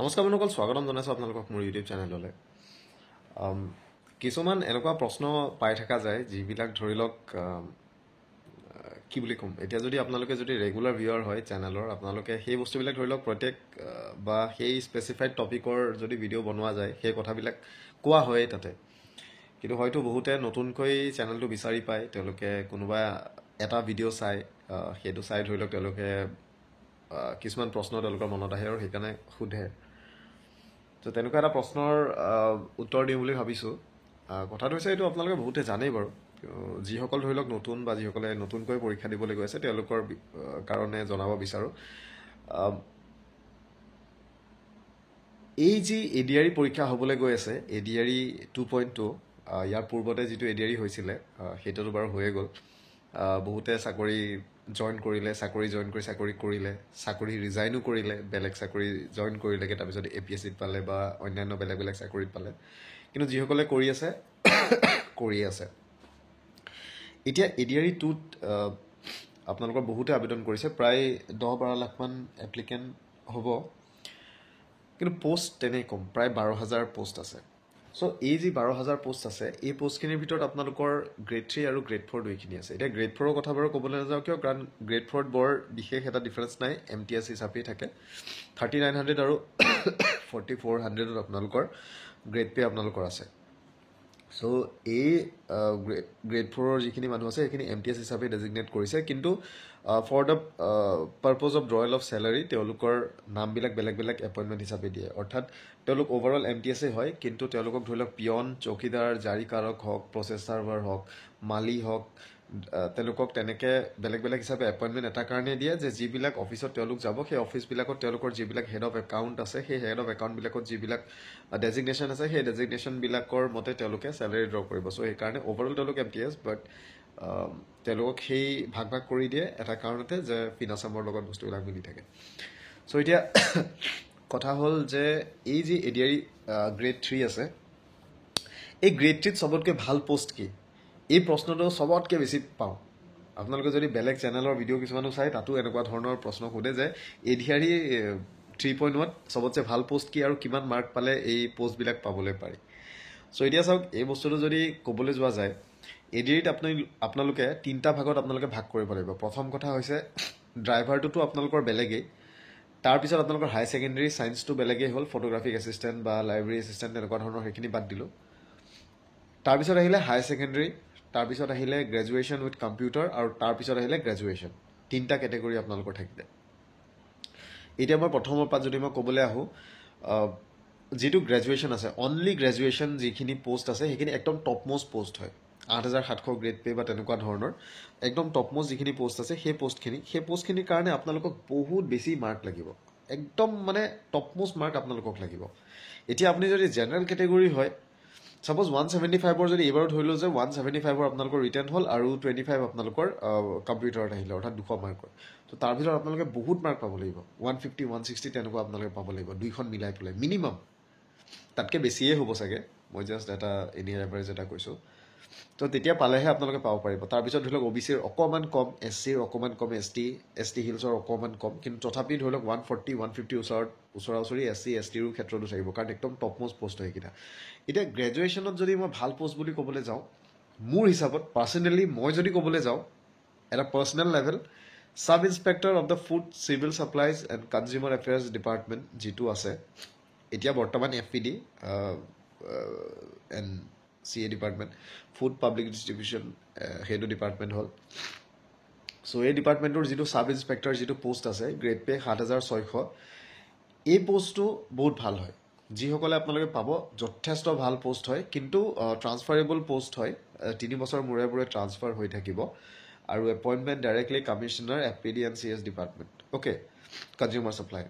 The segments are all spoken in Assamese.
নমস্কাৰ বন্ধুসকল, স্বাগতম জনাইছোঁ আপোনালোকক মোৰ ইউটিউব চেনেললৈ। কিছুমান এনেকুৱা প্ৰশ্ন পাই থকা যায় যিবিলাক ধৰি লওক কি বুলি ক'ম, এতিয়া যদি আপোনালোকে যদি ৰেগুলাৰ ভিউৱাৰ হয় চেনেলৰ, আপোনালোকে সেই বস্তুবিলাক ধৰি লওক প্ৰত্যেক বা সেই স্পেচিফাইড টপিকৰ যদি ভিডিঅ' বনোৱা যায় সেই কথাবিলাক কোৱা হয়েই তাতে। কিন্তু হয়তো বহুতে নতুনকৈ চেনেলটো বিচাৰি পায়, তেওঁলোকে কোনোবা এটা ভিডিঅ' চাই সেইটো চাই ধৰি লওক তেওঁলোকে কিছুমান প্ৰশ্ন তেওঁলোকৰ মনত আহে আৰু সেইকাৰণে সোধে। তো তেনেকুৱা এটা প্ৰশ্নৰ উত্তৰ দিওঁ বুলি ভাবিছোঁ। কথাটো হৈছে এইটো আপোনালোকে বহুতে জানেই বাৰু, যিসকল ধৰি লওক নতুন বা যিসকলে নতুনকৈ পৰীক্ষা দিবলৈ গৈ আছে তেওঁলোকৰ কাৰণে জনাব বিচাৰোঁ। এই যি এডিআৰই পৰীক্ষা হ'বলৈ গৈ আছে, এডিআৰই 2.2, ইয়াৰ পূৰ্বতে যিটো এডিআৰই হৈছিলে সেইটোতো বাৰু হৈয়ে গ'ল। বহুতে চাকৰি জইন কৰিলে, চাকৰি কৰিলে, চাকৰি ৰিজাইনো কৰিলে, বেলেগ চাকৰি জইন কৰিলেগৈ, তাৰপিছত APSCত পালে বা অন্যান্য বেলেগ বেলেগ চাকৰিত পালে। কিন্তু যিসকলে কৰি আছে কৰিয়ে আছে। এতিয়া এডিআৰই 2ত আপোনালোকৰ বহুতে আবেদন কৰিছে, প্ৰায় 10-12 লাখমান এপ্লিকেণ্ট হ'ব, কিন্তু পোষ্ট তেনেই কম, প্ৰায় 12,000 পোষ্ট আছে। চ' এই যি 12,000 পোষ্ট আছে, এই পোষ্টখিনিৰ ভিতৰত আপোনালোকৰ গ্ৰেড 3 আৰু গ্ৰেড 4 দুইখিনি আছে। এতিয়া গ্ৰেড 4ৰ কথা বাৰু ক'বলৈ নাযাওঁ কিয়, কাৰণ গ্ৰেড 4ত বৰ বিশেষ এটা ডিফাৰেঞ্চ নাই, MTS হিচাপেই থাকে। 3900 আৰু 4400 আপোনালোকৰ গ্ৰেড পে আপোনালোকৰ আছে। চ' এই গ্ৰেড 4ৰ যিখিনি মানুহ আছে সেইখিনি MTS হিচাপে ডেজিগনেট কৰিছে, কিন্তু for the purpose of drawal of salary তেওঁলোকৰ নামবিলাক বেলেগ বেলেগ এপইণ্টমেণ্ট হিচাপে দিয়ে। অৰ্থাৎ তেওঁলোক অভাৰঅল MTSই হয়, কিন্তু তেওঁলোকক ধৰি লওক পিয়ন, চৌকীদাৰ, জাৰীকাৰক হওক, প্ৰচেছ চাৰ্ভাৰ হওক, মালি হওক, তেওঁলোকক তেনেকৈ বেলেগ বেলেগ হিচাপে এপইণ্টমেণ্ট এটা কাৰণেই দিয়ে যে যিবিলাক অফিচত তেওঁলোক যাব, সেই অফিচবিলাকত তেওঁলোকৰ যিবিলাক হেড অফ একাউণ্ট আছে, সেই হেড অফ একাউণ্টবিলাকত যিবিলাক ডেজিগনেশ্যন আছে, সেই ডেজিগনেশ্যনবিলাকৰ মতে তেওঁলোকে চেলাৰী ড্ৰ কৰিব। চ' সেইকাৰণে অভাৰঅল তেওঁলোক MTS, বাট তেওঁলোকক সেই ভাগ ভাগ কৰি দিয়ে এটা কাৰণতে যে ফিনাচামৰ লগত বস্তুবিলাক মিলি থাকে। চ' এতিয়া কথা হ'ল যে এই যি এডিআৰই গ্ৰেড 3 আছে, এই গ্ৰেড 3ত চবতকৈ ভাল পোষ্ট কি, এই প্ৰশ্নটো চবতকৈ বেছি পাওঁ। আপোনালোকে যদি বেলেগ চেনেলৰ ভিডিঅ' কিছুমানো চাই, তাতো এনেকুৱা ধৰণৰ প্ৰশ্ন সোধে যে এডিআৰই 3.1ত চবতছে ভাল পোষ্ট কি আৰু কিমান মাৰ্ক পালে এই পোষ্টবিলাক পাবলৈ পাৰি। চ' এতিয়া চাওক, এই বস্তুটো যদি ক'বলৈ যোৱা যায়, এডিআৰইত আপোনালোকে 3টা ভাগত আপোনালোকে ভাগ কৰিব লাগিব। প্ৰথম কথা হৈছে ড্ৰাইভাৰটোতো আপোনালোকৰ বেলেগেই, তাৰপিছত আপোনালোকৰ হাই ছেকেণ্ডেৰী ছায়েন্সটো বেলেগেই হ'ল, ফটোগ্ৰাফিক এছিষ্টেণ্ট বা লাইব্ৰেৰী এছিষ্টেণ্ট তেনেকুৱা ধৰণৰ সেইখিনি বাদ দিলোঁ। তাৰপিছত আহিলে হাই ছেকেণ্ডেৰী, তাৰপিছত আহিলে গ্ৰেজুৱেশ্যন উইথ কম্পিউটাৰ, আৰু তাৰপিছত আহিলে গ্ৰেজুৱেশ্যন। 3টা কেটেগৰী আপোনালোকৰ থাকিলে। এতিয়া মই প্ৰথমৰ পৰা যদি মই ক'বলৈ আহোঁ, যিটো গ্ৰেজুৱেশ্যন আছে, অনলি গ্ৰেজুৱেশ্যন যিখিনি পোষ্ট আছে সেইখিনি একদম টপ মোষ্ট পোষ্ট হয়। 8,700 গ্ৰেড পে বা তেনেকুৱা ধৰণৰ একদম টপ মোষ্ট যিখিনি পোষ্ট আছে, সেই পোষ্টখিনিৰ কাৰণে আপোনালোকক বহুত বেছি মাৰ্ক লাগিব, একদম মানে টপ মোষ্ট মাৰ্ক আপোনালোকক লাগিব। এতিয়া আপুনি যদি জেনেৰেল কেটেগৰী হয়, ছাপ'জ 175ৰ যদি এইবাৰো ধৰিলোঁ যে 175ৰ আপোনালোকৰ ৰিটাৰ্ণ হ'ল আৰু 25 আপোনালোকৰ কম্পিউটাৰত আহিলে, অৰ্থাৎ 200 মাৰ্কৰ। তো তাৰ ভিতৰত আপোনালোকে বহুত মাৰ্ক পাব লাগিব, 150, 160 তেনেকুৱা আপোনালোকে পাব লাগিব, দুইখন মিলাই পেলাই মিনিমাম। তাতকৈ বেছিয়ে হ'ব চাগে, মই জাষ্ট এটা এনেই এভাৰেজ এটা কৈছোঁ। তো তেতিয়া পালেহে আপোনালোকে পাব পাৰিব। তাৰপিছত ধৰি লওক OBCৰ অকণমান কম, SCৰ অকণমান কম, ST হিলছৰ অকণমান কম, কিন্তু তথাপি ধৰি লওক 140, 150 ওচৰা ওচৰি SC STৰো ক্ষেত্ৰতো থাকিব, কাৰণ একদম টপ মোষ্ট পোষ্ট হয় সেইকেইটা। এতিয়া গ্ৰেজুৱেশ্যনত যদি মই ভাল পোষ্ট বুলি ক'বলৈ যাওঁ, মোৰ হিচাপত পাৰ্চনেলি মই যদি ক'বলৈ যাওঁ, এটা personal level sub inspector of the food civil supplies and consumer affairs department যিটো আছে, এতিয়া বৰ্তমান FPD and CA department, food public distribution, সেইটো ডিপাৰ্টমেণ্ট হ'ল। চ' এই ডিপাৰ্টমেণ্টৰ যিটো ছাব ইনস্পেক্টৰ যিটো পোষ্ট আছে, গ্ৰেড পে 7,600, এই পোষ্টটো বহুত ভাল হয়। যিসকলে আপোনালোকে পাব, যথেষ্ট ভাল পোষ্ট হয়, কিন্তু ট্ৰান্সফাৰেবল পোষ্ট হয়, 3 বছৰ মূৰে মূৰে ট্ৰান্সফাৰ হৈ থাকিব, আৰু appointment directly commissioner FPD and CS department, okay, consumer supply.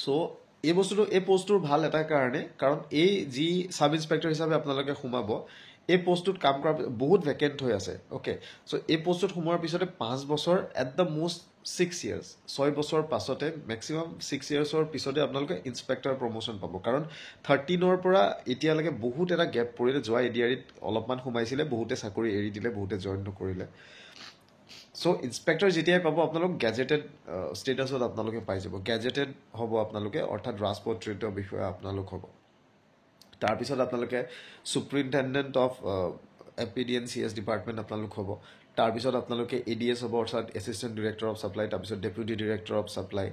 So' এই পোষ্টটোৰ ভাল এটা কাৰণে, কাৰণ এই যি ছাব ইনস্পেক্টৰ হিচাপে আপোনালোকে সোমাব, এই পোষ্টটোত কাম কৰা বহুত ভেকেণ্ট হৈ আছে, অ'কে। চ' এই পোষ্টটোত সোমোৱাৰ পিছতে 5 বছৰ, এট দ্য মোষ্ট 6 years, 6 বছৰ পাছতে, মেক্সিমাম 6 yearsৰ পিছতে আপোনালোকে ইনস্পেক্টৰ প্ৰমোশ্যন পাব। কাৰণ 13ৰ পৰা এতিয়ালৈকে বহুত এটা গেপ পৰিলে, যোৱা এডিআৰইত অলপমান সোমাইছিলে, বহুতে চাকৰি এৰি দিলে, বহুতে জইন নকৰিলে। সো ইন্সপেক্টৰ যেতিয়াই পাব আপোনালোক গেজেটেড ষ্টেটাছত আপোনালোকে পাই যাব গেজেটেড হ'ব আপোনালোকে অৰ্থাৎ ৰাজপত্ৰিত বিষয়ে আপোনালোক হ'ব তাৰপিছত আপোনালোকে সুপ্ৰিণ্টেণ্ডেণ্ট অফ এপিডিএনচিএছ ডিপাৰ্টমেণ্ট আপোনালোক হ'ব তাৰপিছত আপোনালোকে এডিএছ হ'ব অৰ্থাৎ এছিষ্টেণ্ট ডিৰেক্টৰ অফ ছাপ্লাই তাৰপিছত ডেপুটি ডিৰেক্টৰ অফ ছাপ্লাই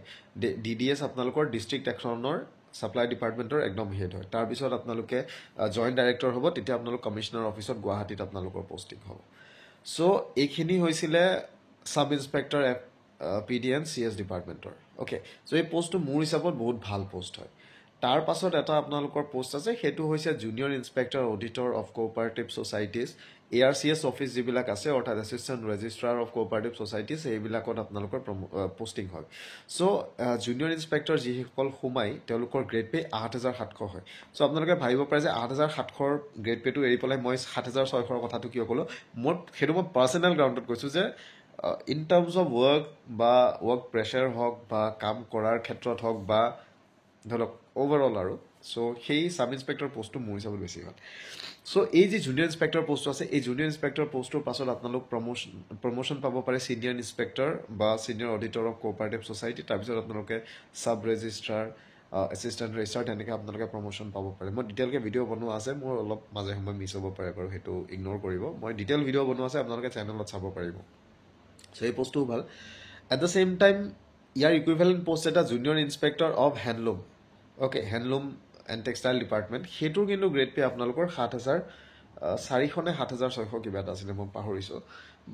ডিডিএছ আপোনালোকৰ ডিষ্ট্ৰিক্ট একশ্যনৰ ছাপ্লাই ডিপাৰ্টমেণ্টৰ একদম হেড হয় তাৰপিছত আপোনালোকে জইণ্ট ডাইৰেক্টৰ হ'ব তেতিয়া আপোনালোক কমিশ্যনাৰ অফিচত গুৱাহাটীত আপোনালোকৰ পষ্টিং হ'ব চ' এইখিনি হৈছিলে সাব ইন্সপেক্টৰ পিডিএনচিএছ ডিপাৰ্টমেণ্টৰ অ'কে চ' এই পষ্টটো মোৰ হিচাপত বহুত ভাল পষ্ট হয় তাৰ পাছত এটা আপোনালোকৰ পষ্ট আছে সেইটো হৈছে junior inspector auditor of cooperative societies ARCS office যিবিলাক আছে অৰ্থাৎ assistant registrar of cooperative societies এইবিলাকত আপোনালোকৰ পষ্টিং হয় চ' জুনিয়ৰ ইন্সপেক্টৰ যিসকল সোমাই তেওঁলোকৰ গ্ৰেড পে 8,700 হয় চ' আপোনালোকে ভাবিব পাৰে যে 8,700 গ্ৰেড পেটো এৰি পেলাই মই 7,600 কথাটো কিয় ক'লোঁ সেইটো মই পাৰ্চনেল গ্ৰাউণ্ডত কৈছোঁ যে ইন টাৰ্মছ অফ ৱৰ্ক বা ৱৰ্ক প্ৰেছাৰ হওক বা কাম কৰাৰ ক্ষেত্ৰত হওক বা ধৰক অভাৰঅল আৰু চ' সেই সাব ইন্সপেক্টৰ পষ্টটো মোৰ হিচাপত বেছি ভাল চ' এই যি জুনিয়ৰ ইন্সপেক্টৰ পষ্ট আছে এই জুনিয়ৰ ইন্সপেক্টৰ পষ্টটোৰ পাছত আপোনালোক প্ৰমোশ্যন পাব পাৰে ছিনিয়ৰ ইন্সপেক্টৰ বা senior auditor of cooperative society তাৰপিছত আপোনালোকে ছাব ৰেজিষ্ট্ৰাৰ এছিষ্টেণ্ট ৰেজিষ্ট্ৰাৰ তেনেকৈ আপোনালোকে প্ৰমোশ্যন পাব পাৰে মই ডিটেইলকৈ ভিডিঅ' বনোৱা আছে মোৰ অলপ মাজে সময়ে মিছ হ'ব পাৰে বাৰু সেইটো ইগন'ৰ কৰিব মই ডিটেইল ভিডিঅ' বনোৱা আছে আপোনালোকে চেনেলত চাব পাৰিব চ' এই পষ্টটোও ভাল এট দ্য ছেইম টাইম ইয়াৰ ইকুইভেলেণ্ট পষ্ট এটা junior inspector of handloom okay handloom and textile department সেইটোৰ কিন্তু গ্ৰেড পে আপোনালোকৰ 7,400 নে 7,600 কিবা এটা আছিলে মই পাহৰিছোঁ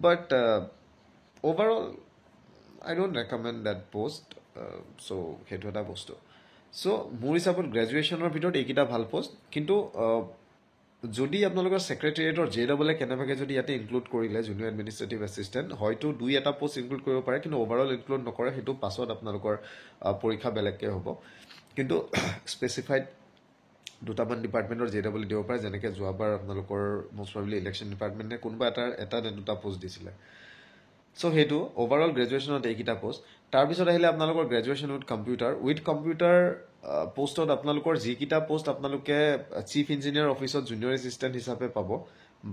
বাট overall I don't recommend that post so' সেইটো এটা বস্তু চ' মোৰ হিচাপত গ্ৰেজুৱেশ্যনৰ ভিতৰত এইকেইটা ভাল পষ্ট কিন্তু যদি আপোনালোকৰ ছেক্ৰেটেৰিয়েটৰ JEE কেনেবাকৈ যদি ইয়াতে ইনক্লুড কৰিলে জুনিয়ৰ এডমিনিষ্ট্ৰেটিভ এছিষ্টেণ্ট হয়তো 2-এটা পষ্ট ইনক্লুড কৰিব পাৰে কিন্তু অভাৰঅল ইনক্লুড নকৰে সেইটো পাছত আপোনালোকৰ পৰীক্ষা বেলেগকৈ হ'ব কিন্তু স্পেচিফাইড দুটামান ডিপাৰ্টমেণ্টৰ JEE দিব পাৰে যেনেকৈ যোৱাবাৰ আপোনালোকৰ মষ্ট প্ৰবেবলি ইলেকশ্যন ডিপাৰ্টমেণ্টে কোনোবা এটা নে দুটা পষ্ট দিছিলে চ' সেইটো অভাৰঅল গ্ৰেজুৱেশ্যনত এইকেইটা পষ্ট তাৰপিছত আহিলে আপোনালোকৰ গ্ৰেজুৱেশ্যন উইথ কম্পিউটাৰ পোষ্টত আপোনালোকৰ যিকেইটা পোষ্ট আপোনালোকে চিফ ইঞ্জিনিয়াৰ অফিচত জুনিয়ৰ এছিষ্টেণ্ট হিচাপে পাব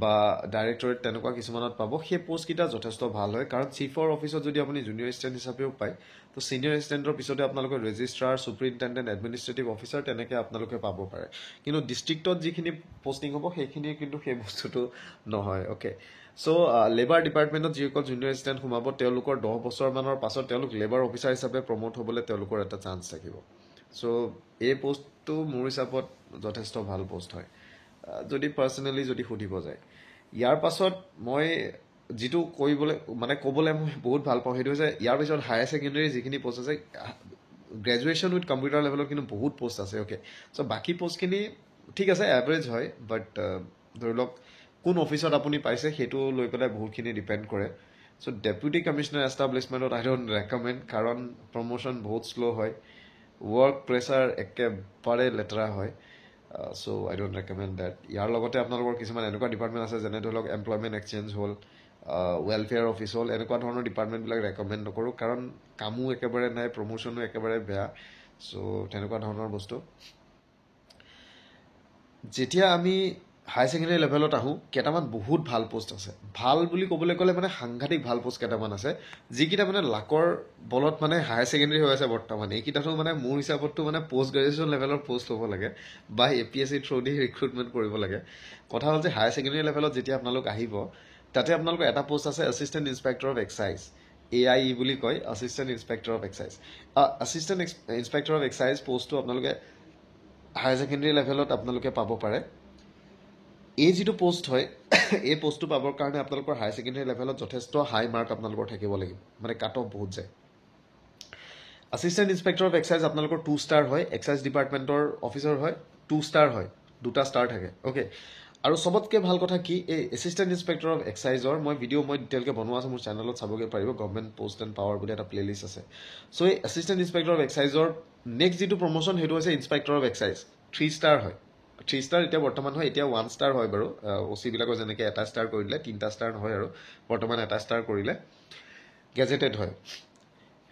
বা ডাইৰেক্টৰেট তেনেকুৱা কিছুমানত পাব সেই পোষ্টকেইটা যথেষ্ট ভাল হয় কাৰণ চিফৰ অফিচত যদি আপুনি জুনিয়ৰ এছিষ্টেণ্ট হিচাপেও পায় তো ছিনিয়ৰ এছিষ্টেণ্টৰ পিছতে আপোনালোকে ৰেজিষ্ট্ৰাৰ ছুপাৰিণ্টেণ্ডেণ্ট এডমিনিষ্ট্ৰেটিভ অফিচাৰ তেনেকৈ আপোনালোকে পাব পাৰে কিন্তু ডিষ্ট্ৰিক্টত যিখিনি পষ্টিং হ'ব সেইখিনি কিন্তু সেই বস্তুটো নহয় অ'কে চ' লেবাৰ ডিপাৰ্টমেণ্টত যিসকল জুনিয়ৰ এছিষ্টেণ্ট সোমাব তেওঁলোকৰ 10 বছৰমানৰ পাছত তেওঁলোক লেবাৰ অফিচাৰ হিচাপে প্ৰমোট হ'বলৈ তেওঁলোকৰ এটা চান্স থাকিব চ' এই পষ্টটো মোৰ হিচাপত যথেষ্ট ভাল পষ্ট হয় যদি পাৰ্চনেলি যদি সুধিব যায় ইয়াৰ পাছত মই যিটো ক'বলৈ মই বহুত ভাল পাওঁ সেইটো হৈছে ইয়াৰ পিছত হায়াৰ ছেকেণ্ডেৰী যিখিনি পষ্ট আছে গ্ৰেজুৱেশ্যন উইথ কম্পিউটাৰ লেভেলত কিন্তু বহুত পষ্ট আছে অ'কে চ' বাকী পষ্টখিনি ঠিক আছে এভাৰেজ হয় বাট ধৰি লওক কোন অফিচত আপুনি পাইছে সেইটো লৈ পেলাই বহুতখিনি ডিপেণ্ড কৰে চ' ডেপুটি কমিশ্যনাৰ এষ্টাব্লিছমেণ্টত আই ডোণ্ট ৰেকমেণ্ড কাৰণ প্ৰমোশ্যন বহুত শ্ল' হয় ৱৰ্ক প্ৰেছাৰ একেবাৰে লেতেৰা হয় so' I don't recommend that ইয়াৰ লগতে আপোনালোকৰ কিছুমান এনেকুৱা ডিপাৰ্টমেণ্ট আছে যেনে ধৰি লওক এমপ্লয়মেণ্ট এক্সচেঞ্জ হ'ল ৱেলফেয়াৰ অফিচ হ'ল এনেকুৱা ধৰণৰ ডিপাৰ্টমেণ্টবিলাক ৰেকমেণ্ড নকৰোঁ কাৰণ কামো একেবাৰে নাই প্ৰমোশ্যনো একেবাৰে বেয়া চ' তেনেকুৱা ধৰণৰ বস্তু যেতিয়া আমি হায়াৰ ছেকেণ্ডেৰী লেভেলত আহোঁ কেইটামান বহুত ভাল পষ্ট আছে ভাল বুলি ক'বলৈ গ'লে সাংঘাতিক ভাল পষ্ট কেইটামান আছে যিকেইটা লাকৰ বলত হায়াৰ ছেকেণ্ডেৰী হৈ আছে বৰ্তমান এইকেইটাতো মোৰ হিচাপততো পষ্ট গ্ৰেজুৱেশ্যন লেভেলৰ পষ্ট হ'ব লাগে বা APSC থ্ৰুদি ৰিক্ৰুটমেণ্ট কৰিব লাগে কথা হ'ল যে হায়াৰ ছেকেণ্ডেৰী লেভেলত যেতিয়া আপোনালোক আহিব তাতে আপোনালোকৰ এটা পষ্ট আছে assistant inspector of excise AIE বুলি কয় assistant inspector of excise assistant inspector of excise পষ্টটো আপোনালোকে হায়াৰ ছেকেণ্ডেৰী লেভেলত আপোনালোকে পাব পাৰে এই যিটো পোষ্ট হয় এই পোষ্টটো পাবৰ কাৰণে আপোনালোকৰ হায়াৰ ছেকেণ্ডেৰী লেভেলত যথেষ্ট হাই মাৰ্ক আপোনালোকৰ থাকিব লাগিব কাট অফ বহুত যায় এছিষ্টেণ্ট ইন্সপেক্টৰ অফ এক্সাইজ আপোনালোকৰ 2 ষ্টাৰ হয় এক্সাইজ ডিপাৰ্টমেণ্টৰ অফিচাৰ হয় 2 ষ্টাৰ হয় 2টা ষ্টাৰ থাকে অ'কে আৰু চবতকৈ ভাল কথা কি এই এছিষ্টেণ্ট ইন্সপেক্টৰ অফ এক্সাইজৰ মই ডিটেইলকৈ বনোৱা আছে মোৰ চেনেলত চাবগৈ পাৰিব গভৰ্ণমেণ্ট পোষ্ট এণ্ড পাৱাৰ বুলি এটা প্লেলিষ্ট আছে চ' এই এছিষ্টেণ্ট ইন্সপেক্টৰ অফ এক্সাইজৰ নেক্সট যিটো প্ৰমোশ্যন সেইটো হৈছে ইন্সপেক্টৰ অফ এক্সাইজ 3 ষ্টাৰ হয় 3 ষ্টাৰ এতিয়া বৰ্তমান হয় এতিয়া 1 ষ্টাৰ হয় বাৰু OC-বিলাকৰ যেনেকৈ 1টা ষ্টাৰ কৰি দিলে 3টা ষ্টাৰ নহয় আৰু বৰ্তমান 1টা ষ্টাৰ কৰিলে গেজেটেড হয়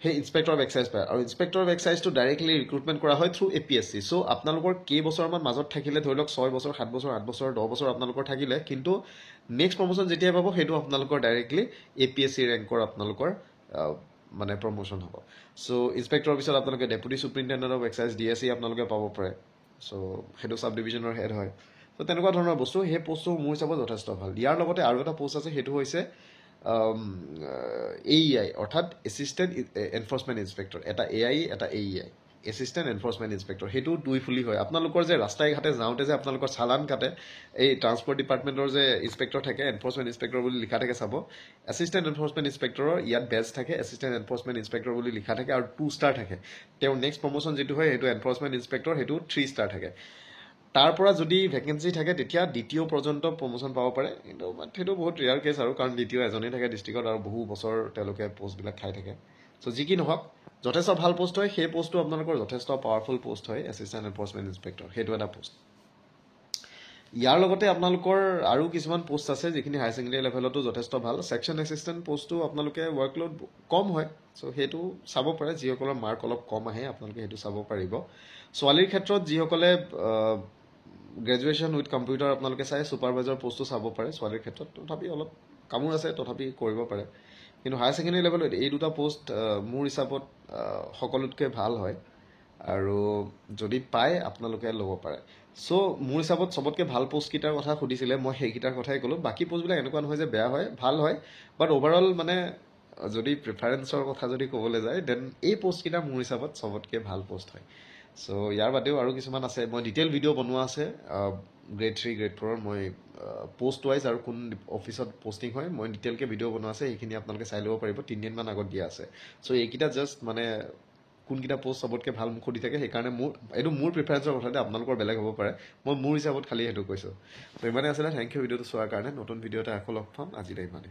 সেই ইনস্পেক্টৰ অফ এক্সাইজ পায় আৰু ইনস্পেক্টৰ অফ এক্সাইজটো ডাইৰেক্টলি ৰিক্ৰুটমেণ্ট কৰা হয় থ্ৰু APSC চ' আপোনালোকৰ কেইবছৰমান মাজত থাকিলে ধৰি লওক 6 বছৰ 7 বছৰ 8 বছৰ 10 বছৰ আপোনালোকৰ থাকিলে কিন্তু নেক্সট প্ৰমোশ্যন যেতিয়াই পাব সেইটো আপোনালোকৰ ডাইৰেক্টলি APSC ৰেংকৰ আপোনালোকৰ মানে প্ৰমোশ্যন হ'ব চ' ইনস্পেক্টৰৰ পিছত আপোনালোকে deputy superintendent of excise DSE আপোনালোকে পাব পাৰে চ' সেইটো চাব ডিভিজনৰ হেড হয় চ' তেনেকুৱা ধৰণৰ বস্তু সেই পষ্টটো মোৰ হিচাপত যথেষ্ট ভাল ইয়াৰ লগতে আৰু এটা পষ্ট আছে সেইটো হৈছে AEI অৰ্থাৎ এছিষ্টেণ্ট এনফৰ্চমেণ্ট ইনস্পেক্টৰ এটা AI এটা AEI এছিষ্টেণ্ট এনফৰ্চমেণ্ট ইনস্পেক্টৰ সেইটো দুইফুলি হয় আপোনালোকৰ যে ৰাস্তাই ঘাটে যাওঁতে যে আপোনালোকৰ চালান কাটে এই ট্ৰান্সপৰ্ট ডিপাৰ্টমেণ্টৰ যে ইনস্পেক্টৰ থাকে এনফৰ্চমেণ্ট ইনস্পেক্টৰ বুলি লিখা থাকে চাব এছিষ্টেণ্ট এনফৰ্চমেণ্ট ইনস্পেক্টৰৰ ইয়াত বেজ থাকে এছিষ্টেণ্ট এনফৰ্চমেণ্ট ইনস্পেক্টৰ বুলি লিখা থাকে আৰু 2 ষ্টাৰ থাকে তেওঁৰ নেক্সট প্ৰমোশ্যন যিটো হয় সেইটো এনফৰ্চমেণ্ট ইনস্পেক্টৰ সেইটো 3 ষ্টাৰ থাকে তাৰ পৰা যদি ভেকেঞ্চি থাকে তেতিয়া দ্বিতীয় পৰ্যন্ত প্ৰমোশ্যন পাব পাৰে কিন্তু সেইটো বহুত ৰেয়াৰ কেছ আৰু কাৰণ দ্বিতীয় এজনেই থাকে ডিষ্ট্ৰিক্টত আৰু বহু বছৰ তেওঁলোকে পষ্টবিলাক খাই থাকে চ' যি কি নহওক যথেষ্ট ভাল পোষ্ট হয় সেই পোষ্টটো আপোনালোকৰ যথেষ্ট পাৱাৰফুল পোষ্ট হয় এছিষ্টেণ্ট এনফৰ্চমেণ্ট ইনস্পেক্টৰ সেইটো এটা পোষ্ট ইয়াৰ লগতে আপোনালোকৰ আৰু কিছুমান পোষ্ট আছে যিখিনি হায়াৰ ছেকেণ্ডেৰী লেভেলতো যথেষ্ট ভাল ছেকশ্যন এছিষ্টেণ্ট পোষ্টটো আপোনালোকে ৱৰ্কলোড কম হয় চ' সেইটো চাব পাৰে যিসকলৰ মাৰ্ক অলপ কম আহে আপোনালোকে সেইটো চাব পাৰিব ছোৱালীৰ ক্ষেত্ৰত যিসকলে গ্ৰেজুৱেশ্যন উইথ কম্পিউটাৰ আপোনালোকে চাই ছুপাৰভাইজাৰ পোষ্টটো চাব পাৰে ছোৱালীৰ ক্ষেত্ৰত তথাপি অলপ কামোৰ আছে তথাপি কৰিব পাৰে কিন্তু হায়াৰ ছেকেণ্ডেৰী লেভেলত এই দুটা পোষ্ট মোৰ হিচাপত সকলোতকৈ ভাল হয় আৰু যদি পায় আপোনালোকে ল'ব পাৰে চ' মোৰ হিচাপত চবতকৈ ভাল পোষ্টকেইটাৰ কথা সুধিছিলে মই সেইকেইটাৰ কথাই ক'লোঁ বাকী পোষ্টবিলাক এনেকুৱা নহয় যে বেয়া হয় ভাল হয় বাট অভাৰঅল মানে যদি প্ৰিফাৰেঞ্চৰ কথা যদি ক'বলৈ যায় দেন এই পোষ্টকেইটা মোৰ হিচাপত চবতকৈ ভাল পোষ্ট হয় চ' ইয়াৰ বাদেও আৰু কিছুমান আছে মই ডিটেইল ভিডিঅ' বনোৱা আছে গ্ৰেড 3 গ্ৰেড 4ৰ মই পোষ্ট ৱাইজ আৰু কোন অফিচত পষ্টিং হয় মই ডিটেইলকৈ ভিডিঅ' বনোৱা আছে সেইখিনি আপোনালোকে চাই ল'ব পাৰিব 3 দিনমান আগত দিয়া আছে চ' এইকেইটা জাষ্ট মানে কোনকেইটা পোষ্ট চবতকৈ ভাল মোক সুধি থাকে সেইকাৰণে এইটো মোৰ প্ৰিফাৰেঞ্চৰ কথাতে আপোনালোকৰ বেলেগ হ'ব পাৰে মই মোৰ হিচাপত খালি সেইটো কৈছোঁ ত' ইমানে আছিলে থেংক ইউ ভিডিঅ'টো চোৱাৰ কাৰণে নতুন ভিডিঅ' এটা আকৌ লগ পাম আজিলৈ ইমানে